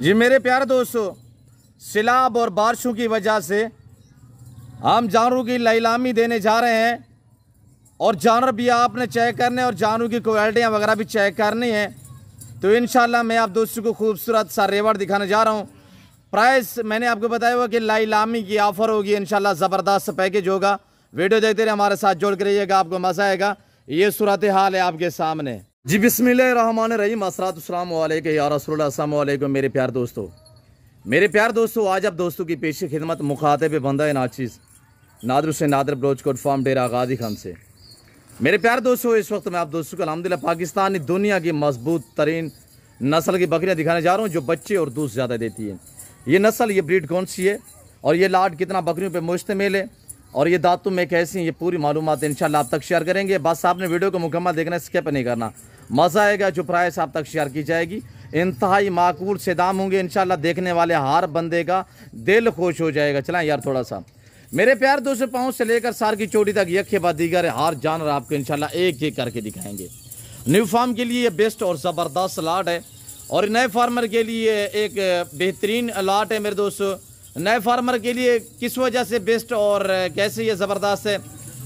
जी मेरे प्यारे दोस्तों, सैलाब और बारिशों की वजह से हम जानवरों की नीलामी देने जा रहे हैं और जानवर भी आपने चेक करने और जानवरों की क्वालिटियाँ वगैरह भी चेक करनी है। तो इंशाल्लाह मैं आप दोस्तों को खूबसूरत सा रेवड़ दिखाने जा रहा हूँ। प्राइस मैंने आपको बताया हुआ कि नीलामी की ऑफ़र होगी, इंशाल्लाह ज़बरदस्त पैकेज होगा। वीडियो देखते रहे, हमारे साथ जोड़ कर रहिएगा, आपको मज़ा आएगा। ये सूरत हाल है आपके सामने। जी बिस्मिल्लाहिर्रहमानिर्रहीम, अस्सलाम वालेकुम या रसूलुल्लाह, अस्सलाम वालेकुम मेरे प्यार दोस्तों, आज आप दोस्तों की पेशी खिदमत मुखातिब बंदा नाचीज़ नादर से नादर ब्रोचकोट फार्म डेरा गाजी खान से। मेरे प्यार दोस्तों, इस वक्त मैं आप दोस्तों को अल्हम्दुलिल्लाह पाकिस्तानी दुनिया की मजबूत तरीन नस्ल की बकरियां दिखाने जा रहा हूं जो बच्चे और दूध ज़्यादा देती है। ये नस्ल, ये ब्रीड कौन सी है और ये लाट कितना बकरियों पे मुश्तमिल है और ये दातुन में कैसी हैं, ये पूरी मालूमात इंशाल्लाह आप तक शेयर करेंगे। बस आपने वीडियो को मुकम्मल देखना, स्किप नहीं करना, मज़ा आएगा। जो प्राइस आप तक शेयर की जाएगी इंतहाई माकूल से दाम होंगे इंशाल्लाह, देखने वाले हर बंदे का दिल खुश हो जाएगा। चला यार थोड़ा सा मेरे प्यार दोस्तों, पाँव से लेकर सार की चोटी तक यखे बाद दीगर हर जानवर आपको इंशाल्लाह एक एक करके दिखाएंगे। न्यू फार्म के लिए बेस्ट और ज़बरदस्त लाट है और नए फार्मर के लिए एक बेहतरीन लाट है। मेरे दोस्तों, नए फार्मर के लिए किस वजह से बेस्ट और कैसे ये ज़बरदस्त है।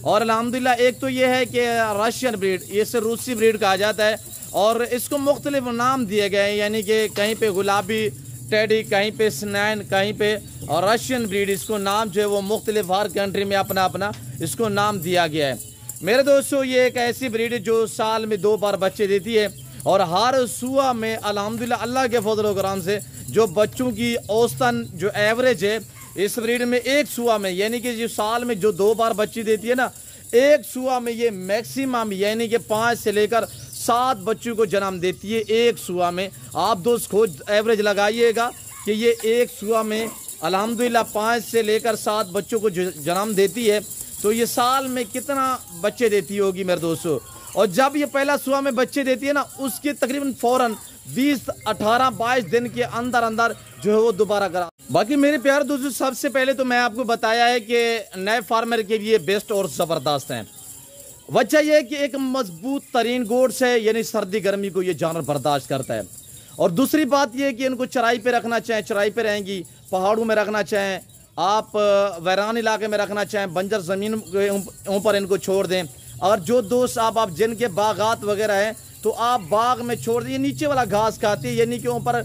और अल्हम्दुलिल्लाह एक तो ये है कि रशियन ब्रीड, इसे रूसी ब्रीड कहा जाता है और इसको मुख्तलिफ नाम दिए गए हैं, यानी कि कहीं पे गुलाबी टेडी, कहीं पे स्नैन, कहीं पे और रशियन ब्रीड। इसको नाम जो है वो मुख्तलिफ हर कंट्री में अपना अपना इसको नाम दिया गया है। मेरे दोस्तों, ये एक ऐसी ब्रीड है जो साल में 2 बार बच्चे देती है और हर सुआ में अल्हम्दुलिल्लाह अल्लाह के फजल व करम से जो बच्चों की औसतन जो एवरेज है इस ब्रीड में, एक सुआ में यानी कि जो साल में जो 2 बार बच्ची देती है ना, एक सुआ में ये मैक्सिमम यानी कि 5 से लेकर 7 बच्चों को जन्म देती है एक सुआ में। आप दोस्त खोज एवरेज लगाइएगा कि ये एक सुआ में अल्हम्दुलिल्लाह 5 से लेकर 7 बच्चों को जन्म देती है, तो ये साल में कितना बच्चे देती होगी मेरे दोस्तों। और जब ये पहला सुआ में बच्चे देती है ना, उसके तकरीबन फ़ौरन 20, 18, 22 दिन के अंदर अंदर जो है वो दोबारा करा। बाकी मेरे प्यार दोस्तों, सबसे पहले तो मैं आपको बताया है कि नए फार्मर के लिए बेस्ट और ज़बरदस्त हैं। वजह यह है कि एक मजबूत तरीन गोड्स है, यानी सर्दी गर्मी को ये जानवर बर्दाश्त करता है। और दूसरी बात यह है कि इनको चराई पे रखना चाहें चराई पे रहेंगी, पहाड़ों में रखना चाहें आप, वैरान इलाके में रखना चाहें, बंजर ज़मीन के ऊपर इनको छोड़ दें। और जो दोस्त आप जिनके बागात वगैरह हैं तो आप बाग में छोड़ दें। ये नीचे वाला घास खाती है, यानी कि ऊपर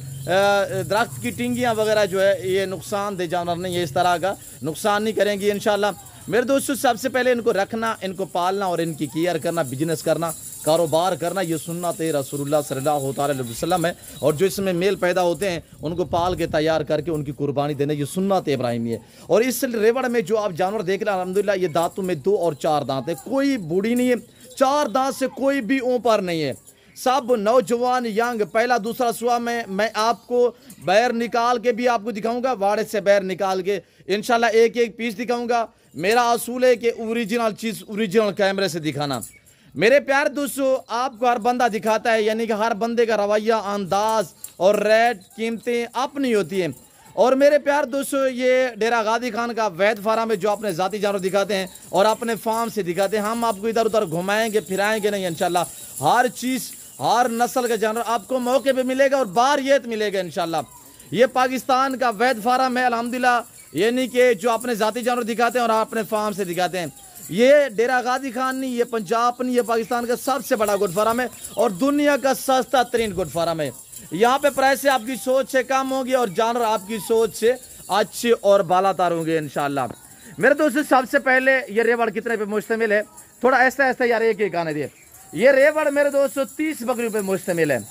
दरख्त की टिंगियाँ वगैरह जो है ये नुकसानदेह जानवर नहीं है, इस तरह का नुकसान नहीं करेंगी इंशाल्लाह। मेरे दोस्तों, सबसे पहले इनको रखना, इनको पालना और इनकी केयर करना, बिजनेस करना, कारोबार करना, ये सुन्नत रसूलुल्लाह सल्लल्लाहु अलैहि वसल्लम है। और जो इसमें मेल पैदा होते हैं उनको पाल के तैयार करके उनकी कुर्बानी देना, ये सुन्नत इब्राहिमी है। और इस रेवड़ में जो आप जानवर देख रहे हैं अल्हम्दुलिल्लाह, ये दांतों में 2 और 4 दांत है, कोई बूढ़ी नहीं है, 4 दांत से कोई भी ऊपर नहीं है, सब नौजवान यंग। पहला दूसरा सुआ में मैं आपको बैर निकाल के भी आपको दिखाऊंगा, वाड़े से बैर निकाल के इंशाल्लाह एक एक पीस दिखाऊंगा। मेरा असूल है कि ओरिजिनल चीज़ ओरिजिनल कैमरे से दिखाना। मेरे प्यार दोस्तों, आपको हर बंदा दिखाता है, यानी कि हर बंदे का रवैया, अंदाज और रेट कीमतें अपनी होती हैं। और मेरे प्यार दोस्तों, ये डेरा गाजी खान का वैद फार्म है जो अपने ज़ाती जानवर दिखाते हैं और अपने फार्म से दिखाते हैं। हम आपको इधर उधर घुमाएंगे फिराएंगे नहीं, इंशाल्लाह हर चीज़ हर नस्ल का जानवर आपको मौके पे मिलेगा और बारियत मिलेगा इंशाल्लाह। ये पाकिस्तान का वैद फार्म है अल्हम्दुलिल्लाह, यानी कि जो अपने ज़ाती जानवर दिखाते हैं और अपने फार्म से दिखाते हैं। ये डेरा गाजी खान नहीं, ये पंजाब नहीं, ये पाकिस्तान का सबसे बड़ा गुड फार्म है और दुनिया का सस्ता तरीन गुड फार्म है। यहाँ पे प्राइस से आपकी सोच से कम होगी और जानवर आपकी सोच से अच्छे और बालातर होंगे इंशाल्लाह। मेरे दोस्तों, सबसे पहले ये रेवड़ कितने पे मुश्तमिल है, थोड़ा ऐसा ऐसा यार एक एक आने दिए। ये रेवड़ मेरे दोस्तों 30 बकरियों पे मुश्तमिल है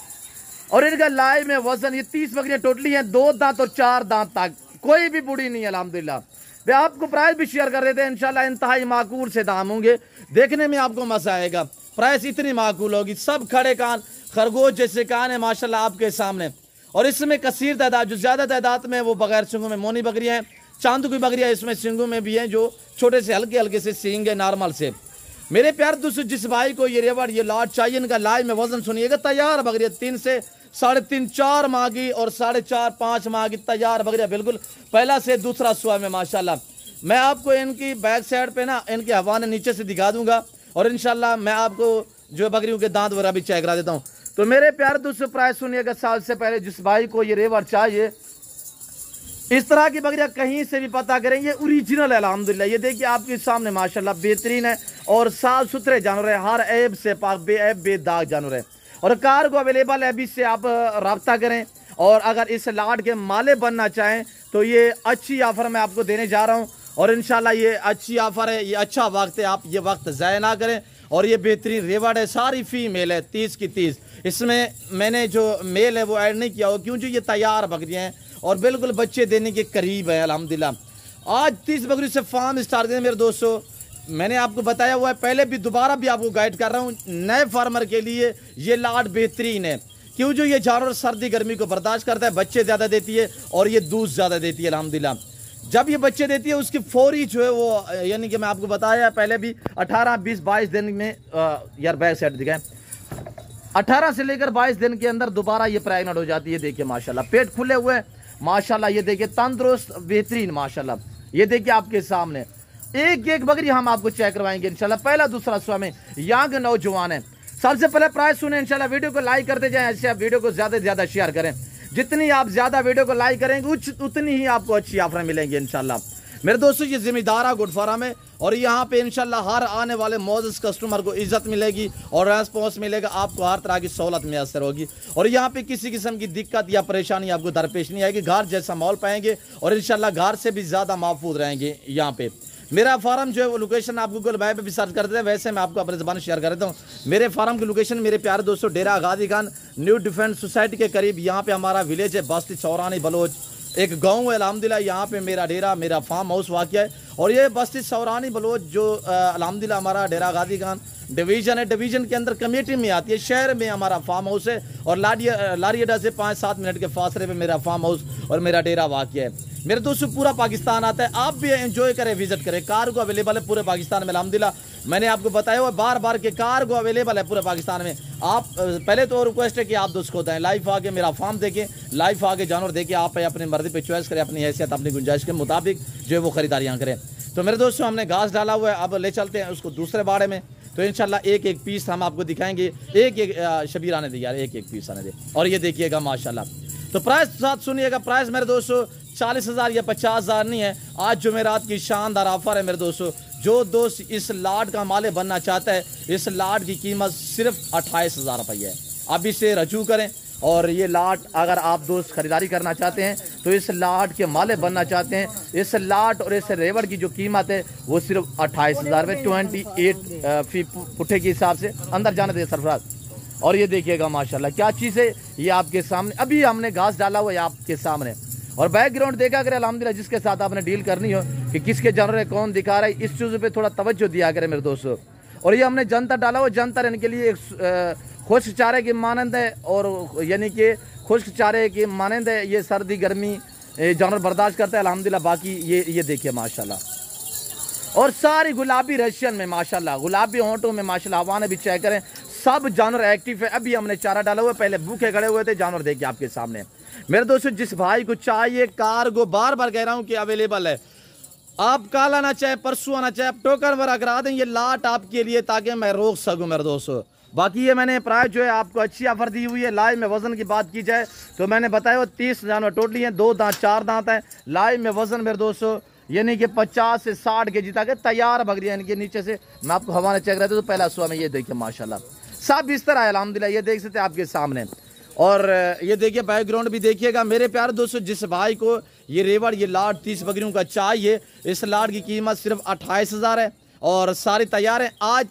और इनका लाइव में वजन, ये 30 बकरियां टोटली हैं, 2 दांत और 4 दांत तक, कोई भी बूढ़ी नहीं है अल्हम्दुलिल्लाह। वे आपको प्राइस भी शेयर कर देते हैं इंशाल्लाह, इंतहाई माकूल से दाम होंगे, देखने में आपको मजा आएगा। प्राइस इतनी माकूल होगी, सब खड़े कान खरगोश जैसे कान है माशाल्लाह आपके सामने। और इसमें कसीर तादाद, जो ज़्यादा तादाद में वो बगैर सिंगों में मोनी बकरियाँ हैं, चांदू की बकरियाँ इसमें सिंगों में भी हैं, जो छोटे से हल्के हल्के से सींग है नॉर्मल से। मेरे प्यार दोस्तों, जिस भाई को ये रेवड़ ये लाट चाहिए, इनका लाइव में वजन सुनिएगा, तैयार बकरियाँ 3 से 3.5 4 माह की और 4.5 5 माह की तैयार बकरियाँ, बिल्कुल पहला से दूसरा सुआ में माशाल्लाह। मैं आपको इनकी बैक साइड पे ना इनके हवाने नीचे से दिखा दूंगा और इंशाल्लाह मैं आपको जो बकरियों के दांत वगैरह भी चेक करा देता हूँ। तो मेरे प्यारे दोस्तों प्राइस सुनिएगा। साल से पहले जिस भाई को ये रेवर चाहिए, इस तरह की बकरियां कहीं से भी पता करें, ये ओरिजिनल है अल्हम्दुलिल्लाह। ये देखिए आपके सामने माशाल्लाह बेहतरीन है और साफ सुथरे जानवर है, हर ऐब से पाक, बेऐब बेदाग जानवर है। और कार को अवेलेबल है, अभी से आप रब्ता करें। और अगर इस लाट के माले बनना चाहें तो ये अच्छी ऑफर मैं आपको देने जा रहा हूँ और इंशाल्लाह ये अच्छी ऑफर है, ये अच्छा वक्त है, आप ये वक्त ज़ाया ना करें। और ये बेहतरीन रेवड़ है, सारी फीमेल है, 30 की 30। इसमें मैंने जो मेल है वो ऐड नहीं किया हो, क्योंकि ये तैयार बकरियाँ हैं और बिल्कुल बच्चे देने के करीब है अल्हम्दुलिल्लाह। आज 30 बकरी से फार्म स्टार्ट करें मेरे दोस्तों। मैंने आपको बताया हुआ है पहले भी, दोबारा भी आपको गाइड कर रहा हूँ, नए फार्मर के लिए ये लाट बेहतरीन है। क्यों? जो ये जानवर सर्दी गर्मी को बर्दाश्त करता है, बच्चे ज़्यादा देती है और ये दूध ज़्यादा देती है अल्हम्दुलिल्लाह। जब ये बच्चे देती है उसकी फौरी जो है वो, यानी कि मैं आपको बताया पहले भी 18, 20, 22 दिन में यार बैक साइड दिखाएं, 18 से लेकर 22 दिन के अंदर दोबारा ये प्रेग्नेंट हो जाती है। देखिए माशाल्लाह पेट खुले हुए माशाल्लाह, ये देखिए तंदुरुस्त बेहतरीन माशाल्लाह। ये देखिए आपके सामने एक एक बकरी हम आपको चेक करवाएंगे इंशाल्लाह। पहला दूसरा स्वामी यहाँ के नौजवान है। सबसे पहले प्राइस सुने इंशाल्लाह, वीडियो को लाइक करते जाएं, ऐसे आप वीडियो को ज़्यादा से ज़्यादा शेयर करें। जितनी आप ज़्यादा वीडियो को लाइक करेंगे उतनी ही आपको अच्छी ऑफर मिलेंगी इंशाल्लाह। मेरे दोस्तों ये जिम्मेदारा गुड फार्म है और यहाँ पे इंशाल्लाह हर आने वाले मौजूद कस्टमर को इज्जत मिलेगी और रेस्पॉन्स मिलेगा, आपको हर तरह की सहूलत मैसर होगी। और यहाँ पे किसी किस्म की दिक्कत या परेशानी आपको दरपेश नहीं आएगी। घर जैसा माहौल पाएंगे और इंशाल्लाह घर से भी ज़्यादा महफूज रहेंगे। यहाँ पे मेरा फार्म जो है वो लोकेशन आप गूगल मैप पे भी सर्च करते हैं, वैसे मैं आपको अपने ज़बान शेयर कर देता हूँ। मेरे फार्म की लोकेशन मेरे प्यारे दोस्तों डेरा Ghazi Khan new defence society के करीब यहाँ पे हमारा विलेज है, बस्ती सौरानी बलोच एक गांव है अल्हम्दुलिल्लाह। यहाँ पे मेरा डेरा, मेरा फार्म हाउस वाक़या है। और ये बस्ती सौरानी बलोच जो अल्हम्दुलिल्लाह हमारा डेरा गाजी खान डिवीज़न है, डिवीज़न के अंदर कमेटी में आती है। शहर में हमारा फार्म हाउस है और लारी अड्डा से 5-7 मिनट के फासले पे मेरा फार्म हाउस और मेरा डेरा वाक़या है। मेरे दोस्तों पूरा पाकिस्तान आता है, आप भी एंजॉय करें, विजिट करें। कार को अवेलेबल है पूरे पाकिस्तान में अल्हम्दुलिल्लाह। मैंने आपको बताया हुआ बार बार के कार को अवेलेबल है पूरे पाकिस्तान में। आप पहले तो रिक्वेस्ट है कि आप दोस्त होते हैं लाइव आके मेरा फार्म देखें, लाइव आके जानवर देखें, आप अपनी मर्जी पे चॉइस करें, अपनी हैसियत अपनी गुंजाइश के मुताबिक जो है वो खरीदारियाँ करें। तो मेरे दोस्तों हमने घास डाला हुआ है, अब ले चलते हैं उसको दूसरे बाड़े में। तो इंशाल्लाह एक एक पीस हम आपको दिखाएंगे, एक एक शबीर आने दे यार, एक एक पीस आने दे। और ये देखिएगा माशाल्लाह। तो प्राइस साथ सुनिएगा, प्राइस मेरे दोस्तों 40,000 या 50,000 नहीं है। आज जो मेरा रात की शानदार ऑफर है मेरे दोस्तों, जो दोस्त इस लाट का माले बनना चाहता है, इस लाट की कीमत सिर्फ 28,000 रुपये है। आप इसे रजू करें और ये लाट अगर आप दोस्त खरीदारी करना चाहते हैं तो इस लाट के माले बनना चाहते हैं, इस लाट और इस रेवड़ की जो कीमत है वो सिर्फ 28,000 रुपये, 28 फी पुट्ठे के हिसाब से। अंदर जाने दे सरफराज। और ये देखिएगा माशाल्लाह क्या चीज़ है, ये आपके सामने अभी हमने घास डाला हुआ है आपके सामने। और बैकग्राउंड देखा करें अल्हम्दुलिल्लाह, जिसके साथ आपने डील करनी हो कि किसके जानवर कौन दिखा रहा है, इस चीज़ पे थोड़ा तवज्जो दिया करें मेरे दोस्तों। और ये हमने जनता डाला हुआ, जनता इनके लिए एक खुश्क चारे की मानंद है और यानी कि खुश्क चारे की मानंद है। ये सर्दी गर्मी जानवर बर्दाश्त करता है अल्हम्दुलिल्लाह। बाकी ये देखिए माशाल्लाह, और सारी गुलाबी रशियन में माशाल्लाह, गुलाबी होंठों में माशाल्लाह। हवा ने भी चेक करें, सब जानवर एक्टिव है। अभी हमने चारा डाला हुआ है, पहले भूखे खड़े हुए थे, जानवर देखिए आपके सामने। मेरे दोस्तों जिस भाई को चाहिए कार्गो, बार बार कह रहा हूँ कि अवेलेबल है। आप कल आना चाहे, परसों आना चाहे, आप टोकन वगैरह करा दें, ये लाट आपके लिए ताकि मैं रोक सकूँ मेरे दोस्तों। बाकी ये मैंने प्राइस जो है आपको अच्छी ऑफर दी हुई है। लाइव में वजन की बात की जाए तो मैंने बताया वो 30 जानवर टोटली हैं, 2 दांत 4 दांत हैं। लाइव में वजन मेरे दोस्तों यानी कि 50 से 60 के जी तक है। तैयार बकरियां इनके नीचे से मैं आपको हवाने चेक रहे थे तो पहला सुबह में ये देखिए माशाल्लाह सब बिस्तर है अल्हम्दुलिल्लाह, ये देख सकते हैं आपके सामने। और ये देखिए बैकग्राउंड भी देखिएगा मेरे प्यारे दोस्तों। जिस भाई को ये रेवड़ ये लाट 30 बकरियों का चाहिए, इस लाट की कीमत सिर्फ 28,000 है और सारी तैयार है। आज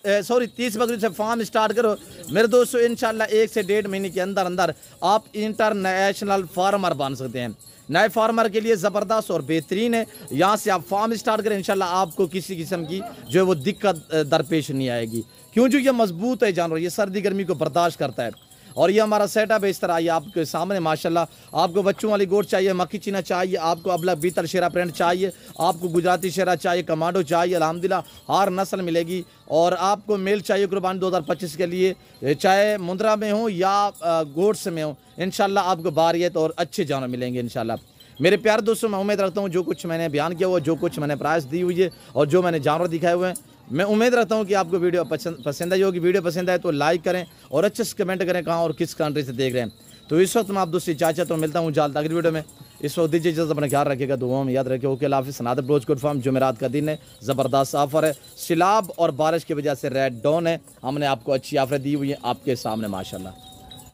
30 बकरी से फार्म स्टार्ट करो मेरे दोस्तों, इंशाल्लाह 1 से 1.5 महीने के अंदर अंदर आप इंटरनेशनल फार्मर बन सकते हैं। नए फार्मर के लिए ज़बरदस्त और बेहतरीन है। यहाँ से आप फार्म स्टार्ट करें, इंशाल्लाह आपको किसी किस्म की जो है वो दिक्कत दरपेश नहीं आएगी। क्यों? जो ये मजबूत है जानवर, ये सर्दी गर्मी को बर्दाश्त करता है। और ये हमारा सेटअप है इस तरह, ये आपके सामने माशाल्लाह। आपको बच्चों वाली गोट चाहिए, मक्खी चीना चाहिए, आपको अबलग बीतर शेरा प्रिंट चाहिए, आपको गुजराती शेरा चाहिए, कमांडो चाहिए, अल्हम्दुलिल्लाह हर नस्ल मिलेगी। और आपको मेल चाहिए कुर्बानी 2025 के लिए, चाहे मुंद्रा में हो या गोट्स में हो, इंशाल्लाह आपको बारियत और अच्छे जानवर मिलेंगे इंशाल्लाह। मेरे प्यारे दोस्तों मैं उम्मीद रखता हूँ जो कुछ मैंने बयान किया हुआ, जो कुछ मैंने प्राइस दी हुई है और जो मैंने जानवर दिखाए हुए हैं, मैं उम्मीद रखता हूँ कि आपको वीडियो पसंद आई होगी। वीडियो पसंद आए तो लाइक करें और अच्छे से कमेंट करें कहाँ और किस कंट्री से देख रहे हैं। तो इस वक्त मैं आप दूसरी चाचा तो मिलता हूँ जल्द अगली वीडियो में। इस वक्त दीजिए इजाज़त, अपना ख्याल रखिएगा, दुआओं में याद रखिए। ओके अल्लाह हाफ़िज़। सनातन ब्रोच गुड फार्म जुमेरात का दिन है, ज़बरदस्त ऑफर है। सैलाब और बारिश की वजह से रेड डाउन है, हमने आपको अच्छी ऑफर दी हुई है आपके सामने माशाल्लाह।